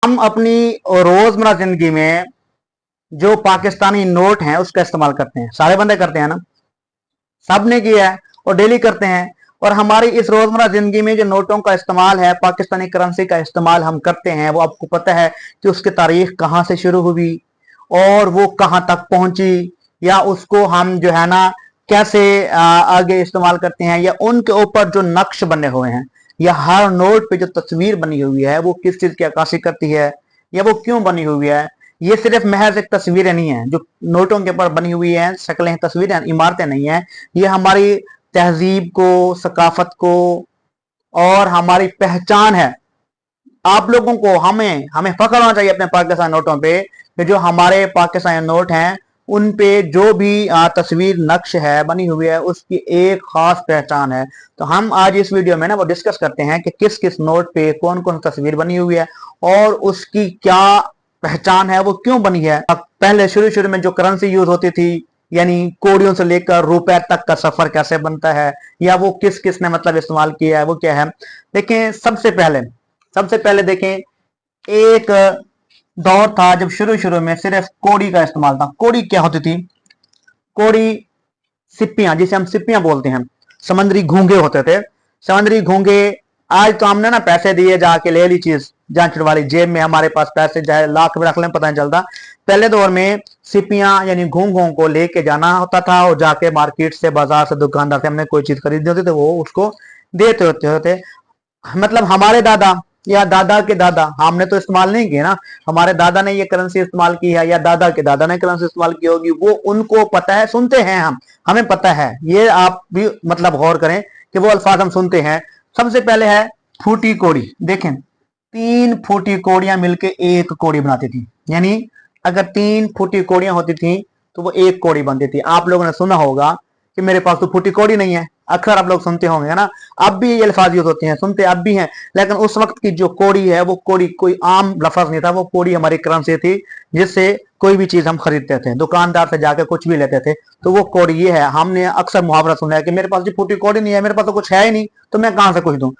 हम अपनी रोजमर्रा जिंदगी में जो पाकिस्तानी नोट हैं उसका इस्तेमाल करते हैं, सारे बंदे करते हैं ना, सब ने किया है और डेली करते हैं। और हमारी इस रोजमर्रा जिंदगी में जो नोटों का इस्तेमाल है, पाकिस्तानी करेंसी का इस्तेमाल हम करते हैं, वो आपको पता है कि उसकी तारीख कहां से शुरू हुई और वो कहां तक पहुंची, या उसको हम जो है ना कैसे आगे इस्तेमाल करते हैं, या उनके ऊपर जो नक्श बने हुए हैं, या हर नोट पे जो तस्वीर बनी हुई है वो किस चीज की अक्कासी करती है, या वो क्यों बनी हुई है। ये सिर्फ महज एक तस्वीरें नहीं है जो नोटों के ऊपर बनी हुई है, शक्लें, तस्वीरें, इमारतें नहीं है। ये हमारी तहजीब को, सकाफत को और हमारी पहचान है। आप लोगों को, हमें हमें फख्र होना चाहिए अपने पाकिस्तान नोटों पे कि जो हमारे पाकिस्तानी नोट हैं उन पे जो भी तस्वीर, नक्श है, बनी हुई है, उसकी एक खास पहचान है। तो हम आज इस वीडियो में ना वो डिस्कस करते हैं कि किस किस नोट पे कौन कौन तस्वीर बनी हुई है और उसकी क्या पहचान है, वो क्यों बनी है। पहले शुरू शुरू में जो करेंसी यूज होती थी, यानी कोड़ियों से लेकर रुपए तक का सफर कैसे बनता है, या वो किस किस ने मतलब इस्तेमाल किया है, वो क्या है। देखें, सबसे पहले देखें, एक दौर था जब शुरू शुरू में सिर्फ कोड़ी का इस्तेमाल था। कोड़ी क्या होती थी? कोड़ी सिप्पियां, जिसे हम सिप्पियां बोलते हैं, समंदरी घोंगे होते थे। समंदरी घोंगे, आज तो हमने ना पैसे दिए, जाके ले ली चीज, जान छुड़वा ली, जेब में हमारे पास पैसे चाहे लाख में रख लें पता नहीं चलता। पहले दौर में सिपियां यानी घोंघों को लेके जाना होता था और जाके मार्केट से, बाजार से, दुकानदार से हमने कोई चीज खरीदनी होती थी, वो उसको देते होते। मतलब हमारे दादा या दादा के दादा, हमने तो इस्तेमाल नहीं किया ना, हमारे दादा ने ये करेंसी इस्तेमाल की है, या दादा के दादा ने करेंसी इस्तेमाल की होगी, वो उनको पता है, सुनते हैं हम, हमें पता है। ये आप भी मतलब गौर करें कि वो अल्फाज हम सुनते हैं। सबसे पहले है फूटी कोड़ी। देखें, 3 फूटी कोड़ियां मिलके एक कोड़ी बनाती थी, यानी अगर 3 फूटी कोड़ियां होती थी तो वो एक कोड़ी बनती थी। आप लोगों ने सुना होगा कि मेरे पास तो फूटी कोड़ी नहीं है, अक्सर आप लोग सुनते होंगे ना। अब भी ये अल्फाज यूज होते हैं, सुनते अब भी हैं, लेकिन उस वक्त की जो कोड़ी है वो कोड़ी कोई आम लफज नहीं था, वो कोड़ी हमारी करेंसी थी जिससे कोई भी चीज हम खरीदते थे, दुकानदार से जाके कुछ भी लेते थे, तो वो कोड़ी ये है। हमने अक्सर मुहावरा सुना है कि मेरे पास जी फूटी कोड़ी नहीं है, मेरे पास तो कुछ है ही नहीं, तो मैं कहां से कुछ दूं।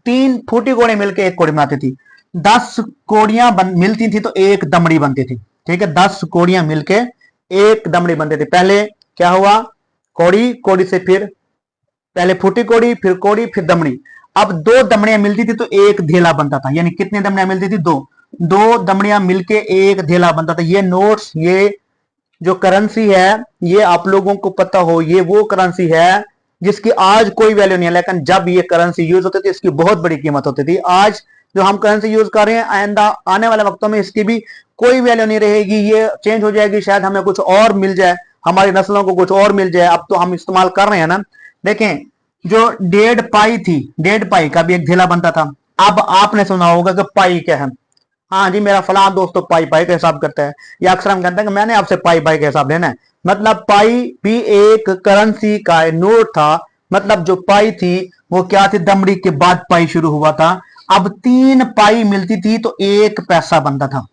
3 फूटी कोड़ी मिलकर एक कोड़ी बनाती थी। 10 कोड़ियां मिलती थी तो एक दमड़ी बनती थी। ठीक है, 10 कोड़ियां मिलके एक दमड़ी बनती थी। पहले क्या हुआ, कोड़ी, कोड़ी से फिर पहले फूटी कोड़ी, फिर कोड़ी, फिर दमड़ी। अब 2 दमड़ियां मिलती थी तो एक धेला बनता था, यानी कितनी दमड़ियां मिलती थी? 2 दमड़ियां मिलके एक धेला बनता था। ये नोट्स, ये जो करेंसी है, ये आप लोगों को पता हो, ये वो करेंसी है जिसकी आज कोई वैल्यू नहीं है, लेकिन जब ये करेंसी यूज होती थी इसकी बहुत बड़ी कीमत होती थी। आज जो हम करेंसी यूज कर रहे हैं, आइंदा आने वाले वक्तों में इसकी भी कोई वैल्यू नहीं रहेगी, ये चेंज हो जाएगी, शायद हमें कुछ और मिल जाए, हमारी नस्लों को कुछ और मिल जाए। अब तो हम इस्तेमाल कर रहे हैं ना। देखें, जो 1.5 पाई थी, 1.5 पाई का भी एक धेला बनता था। अब आपने सुना होगा कि पाई क्या है। हाँ जी, मेरा फलां दोस्त तो पाई पाई का हिसाब करता है, या अक्सर हम कहते हैं कि मैंने आपसे पाई पाई का हिसाब लेना है। मतलब पाई भी एक करेंसी का नोट था। मतलब जो पाई थी वो क्या थी? दमड़ी के बाद पाई शुरू हुआ था। अब 3 पाई मिलती थी तो एक पैसा बनता था।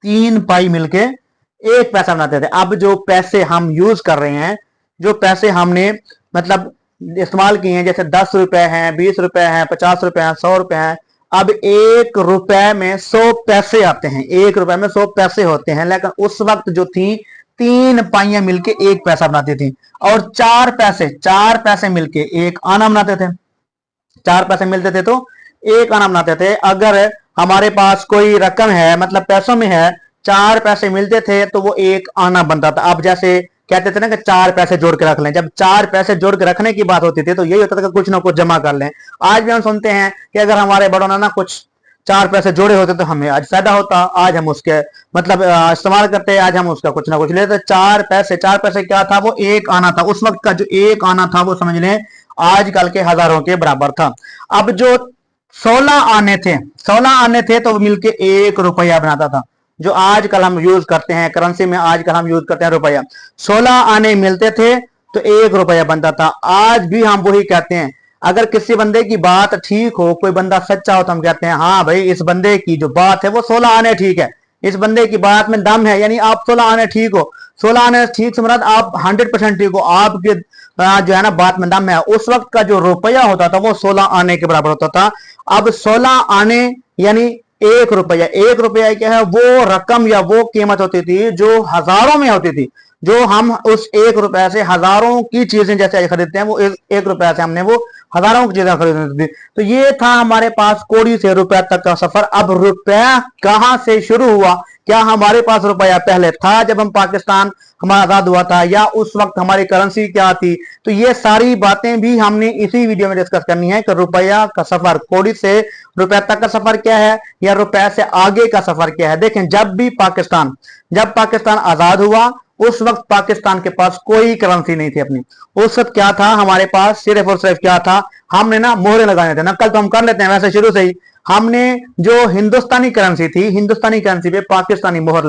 3 पाई मिलके एक पैसा बनाते थे। अब जो पैसे हम यूज कर रहे हैं, जो पैसे हमने मतलब इस्तेमाल किए हैं, जैसे 10 रुपए हैं, 20 रुपए हैं, 50 रुपए हैं, 100 रुपए हैं। अब 1 रुपए में 100 पैसे आते हैं, 1 रुपए में 100 पैसे होते हैं। लेकिन उस वक्त जो थी 3 पाइयां मिलके एक पैसा बनाती थी, और 4 पैसे मिलके एक आना बनाते थे। 4 पैसे मिलते थे तो एक आना बनाते थे। अगर हमारे पास कोई रकम है, मतलब पैसों में है, 4 पैसे मिलते थे तो वो एक आना बनता था। अब जैसे कहते थे ना कि 4 पैसे जोड़ के रख लें, जब 4 पैसे जोड़ के रखने की बात होती थी तो यही होता था कि कुछ ना कुछ जमा कर लें। आज भी हम सुनते हैं कि अगर हमारे बड़ों ने ना कुछ 4 पैसे जोड़े होते तो हमें आज फायदा होता, आज हम उसके मतलब इस्तेमाल करते, आज हम उसका कुछ ना कुछ लेते। 4 पैसे क्या था? वो एक आना था। उस वक्त का जो एक आना था वो समझ लें आजकल के हजारों के बराबर था। अब जो 16 आने थे तो मिलके 1 रुपया बनाता था, जो आजकल हम यूज करते हैं करेंसी में, आजकल हम यूज करते हैं रुपया। 16 आने मिलते थे तो 1 रुपया बनता था। आज भी हम वही कहते हैं, अगर किसी बंदे की बात ठीक हो, कोई बंदा सच्चा हो, तो हम कहते हैं हाँ भाई, इस बंदे की जो बात है वो 16 आने ठीक है, इस बंदे की बात में दम है, यानी आप 16 आने ठीक हो। 16 आने ठीक से मुराद आप 100% ठीक हो, आपके जो है ना बात में दम है। उस वक्त का जो रुपया होता था वो 16 आने के बराबर होता था। अब 16 आने यानी एक रुपया क्या है? वो रकम या वो कीमत होती थी जो हजारों में होती थी, जो हम उस एक रुपए से हजारों की चीजें जैसे खरीदते हैं, वो एक रुपया से हमने वो हजारों की चीजें खरीदती थी। तो ये था हमारे पास कौड़ी से रुपया तक का सफर। अब रुपया कहां से शुरू हुआ? क्या हमारे पास रुपया पहले था जब हम पाकिस्तान हमारा आजाद हुआ था, या उस वक्त हमारी करेंसी क्या थी? तो ये सारी बातें भी हमने इसी वीडियो में डिस्कस करनी है कि रुपया का सफर, कौड़ी से रुपया तक का सफर क्या है, या रुपया से आगे का सफर क्या है। देखें, जब पाकिस्तान आजाद हुआ उस वक्त पाकिस्तान के पास कोई करेंसी नहीं थी अपनी। उस वक्त क्या था हमारे पास? सिर्फ और सिर्फ क्या था? हमने ना मोहरे लगाने थे। नकल तो हम कर लेते हैं वैसे शुरू से ही। हमने जो हिंदुस्तानी करेंसी थी, हिंदुस्तानी करेंसी पे पाकिस्तानी मोहर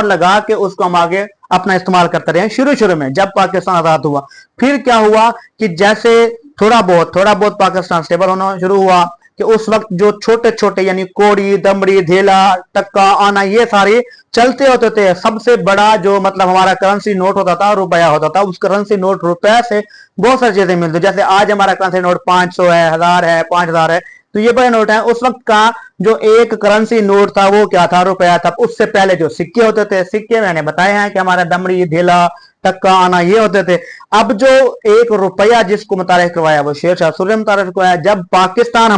लगा के उसको हम आगे अपना इस्तेमाल करते रहे शुरू शुरू में जब पाकिस्तान आजाद हुआ। फिर क्या हुआ कि जैसे थोड़ा बहुत पाकिस्तान स्टेबल होना शुरू हुआ कि उस वक्त जो छोटे छोटे यानी कौड़ी, दमड़ी, धेला, टक्का, आना, ये सारे चलते होते थे। सबसे बड़ा जो मतलब हमारा करेंसी नोट होता था, रुपया होता था। उस करेंसी नोट रुपया से बहुत सारी चीजें मिलती, जैसे आज हमारा करेंसी नोट 500 है, 1000 है, 5000 है, तो ये बड़े नोट है। उस वक्त का जो एक करेंसी नोट था वो क्या था? रुपया था। उससे पहले जो सिक्के होते थे, सिक्के मैंने बताए हैं कि हमारा दमड़ी, धेला, टक्का, आना, ये होते थे। अब जो एक रुपया जिसको मुतारिफ करवाया वो शेर शाह सूरी ने मुतारिफ करवाया। जब पाकिस्तान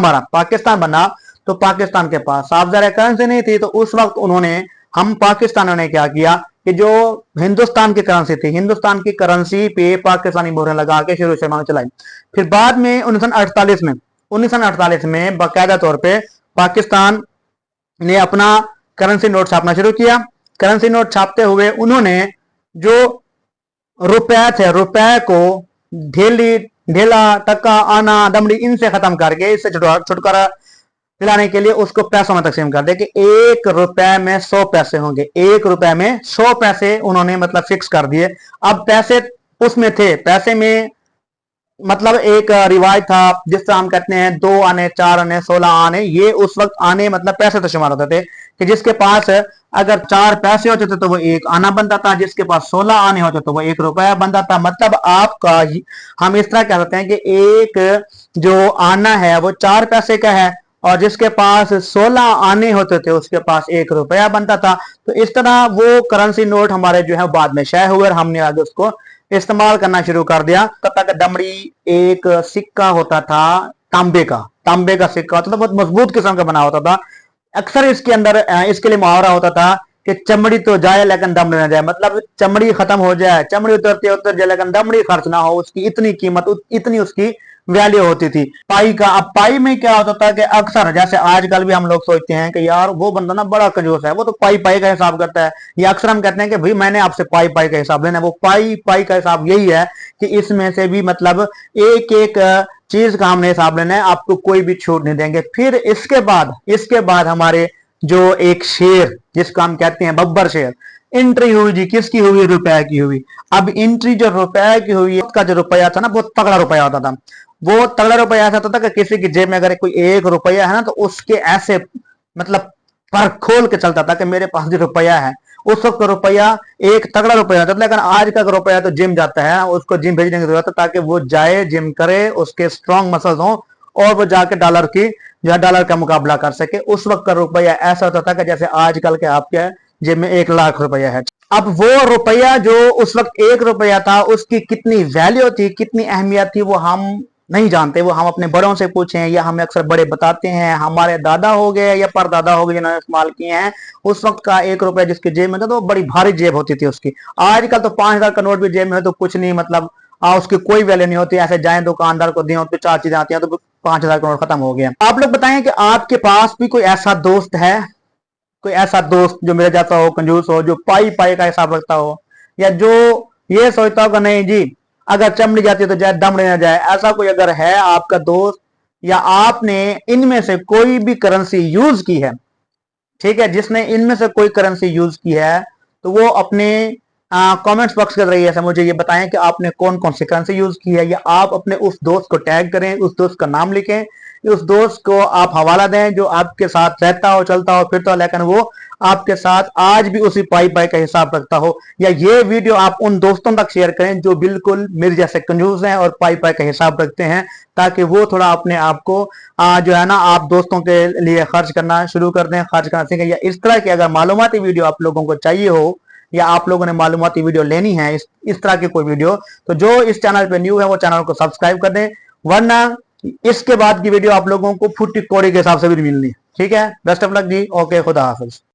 बना तो पाकिस्तान के पास साफ ज़ाहिर करेंसी नहीं थी, तो उस वक्त हम पाकिस्तानियों ने क्या किया कि जो हिंदुस्तान की करेंसी थी, हिंदुस्तान की करेंसी पे पाकिस्तानी मोहरें लगा के शुरू से चलाई। फिर बाद में 1948 में बाकायदा तौर पे पाकिस्तान ने अपना करेंसी नोट छापना शुरू किया। करेंसी नोट छापते हुए उन्होंने जो रुपए थे, रुपए को ढेला, टक्का, आना, दमड़ी, इनसे खत्म करके, इससे छुटकारा दिलाने के लिए उसको पैसों में तकसीम कर दे कि एक रुपए में 100 पैसे होंगे। एक रुपए में 100 पैसे उन्होंने मतलब फिक्स कर दिए। अब पैसे उसमें थे, पैसे में मतलब एक रिवाज था जिससे हम कहते हैं 2 आने, 4 आने, 16 आने। ये उस वक्त आने मतलब पैसे तो शुमार होते थे कि जिसके पास अगर 4 पैसे होते थे तो वो एक आना बनता था, जिसके पास 16 आने होते तो वो एक रुपया बनता था। मतलब आपका हम इस तरह कह सकते हैं कि एक जो आना है वो 4 पैसे का है, और जिसके पास 16 आने होते थे उसके पास एक रुपया बनता था। तो इस तरह वो करेंसी नोट हमारे जो है बाद में शाये हुए और हमने आगे उसको इस्तेमाल करना शुरू कर दिया। तब तक दमड़ी एक सिक्का होता था, तांबे का सिक्का होता था, बहुत मजबूत किस्म का बना होता था। अक्सर इसके अंदर इसके लिए मुहावरा होता था कि चमड़ी तो जाए लेकिन दमड़ी ना जाए। मतलब चमड़ी खत्म हो जाए, चमड़ी उतर जाए लेकिन दमड़ी खर्च ना हो। उसकी इतनी कीमत, इतनी उसकी वैल्यू होती थी। पाई का, अब पाई में क्या होता था कि अक्सर जैसे आजकल भी हम लोग सोचते हैं कि यार वो बंदा ना बड़ा कंजूस है, वो तो पाई का हिसाब करता है। या अक्सर हम कहते हैं कि भाई मैंने आपसे पाई का हिसाब लेना है। वो पाई का हिसाब यही है कि इसमें से भी मतलब एक एक चीज का हमने हिसाब लेना है, आपको कोई भी छूट नहीं देंगे। फिर इसके बाद हमारे जो एक शेर जिसको हम कहते हैं बब्बर शेर, एंट्री हुई जी, किसकी हुई? रुपए की हुई। अब एंट्री जो रुपए की हुई, उसका जो रुपया था ना बहुत तगड़ा रुपया होता था। वो तगड़ा रुपया ऐसा होता था कि किसी की जेब में अगर कोई एक रुपया है ना तो उसके ऐसे मतलब पर खोल के चलता था कि मेरे पास जो रुपया है। उस वक्त रुपया एक तगड़ा रुपया होता था। लेकिन आज का रुपया तो जिम जाता है, उसको जिम भेजने की जरूरत है ताकि वो जाए, जिम करे, उसके स्ट्रॉन्ग मसल्स हो और वो जाके डॉलर का मुकाबला कर सके। उस वक्त का रुपया ऐसा होता था कि जैसे आजकल के आपके जेब में 1 लाख रुपया है। अब वो रुपया जो उस वक्त 1 रुपया था, उसकी कितनी वैल्यू थी, कितनी अहमियत थी, वो हम नहीं जानते। वो हम अपने बड़ों से पूछें या हमें अक्सर बड़े बताते हैं। हमारे दादा हो गए या परदादा हो गए जिन्होंने इस्तेमाल किए हैं, उस वक्त का 1 रुपया जिसकी जेब में था तो बड़ी भारी जेब होती थी उसकी। आजकल तो 5000 का नोट भी जेब में है तो कुछ नहीं, मतलब उसकी कोई वैल्यू नहीं होती। ऐसे जाए दुकानदार को दिए तो 4 चीजें आती हैं तो 5000 का नोट खत्म हो गया। आप लोग बताएं कि आपके पास भी कोई ऐसा दोस्त है, कोई ऐसा दोस्त जो मेरे जैसा हो, कंजूस हो, जो पाई का हिसाब रखता हो, या जो ये सोचता हो कि नहीं जी अगर चमड़ी जाती है तो जाए दमड़ी ना जाए। ऐसा कोई अगर है आपका दोस्त, या आपने इनमें से कोई भी करेंसी यूज की है, ठीक है, जिसने इनमें से कोई करेंसी यूज की है, तो वो अपने कमेंट्स बॉक्स के जरिए से मुझे ये बताएं कि आपने कौन कौन सी करेंसी यूज की है। या आप अपने उस दोस्त को टैग करें, उस दोस्त का नाम लिखें, कि उस दोस्त को आप हवाला दें जो आपके साथ रहता हो, चलता हो, फिरता हो, लेकिन वो आपके साथ आज भी उसी पाई पाई का हिसाब रखता हो। या ये वीडियो आप उन दोस्तों तक शेयर करें जो बिल्कुल मेरे जैसे कंजूस हैं और पाई पाई का हिसाब रखते हैं, ताकि वो थोड़ा अपने आप को जो है ना आप दोस्तों के लिए खर्च करना शुरू कर दें, खर्च करना सीखें। या इस तरह की अगर मालूमाती वीडियो आप लोगों को चाहिए हो, या आप लोगों ने मालूमाती वीडियो लेनी है, इस तरह की कोई वीडियो, तो जो इस चैनल पे न्यू है वो चैनल को सब्सक्राइब कर दें, वरना इसके बाद की वीडियो आप लोगों को फुटी कौड़ी के हिसाब से भी मिलनी है। ठीक है, बेस्ट ऑफ लक जी, ओके, खुदा हाफिज।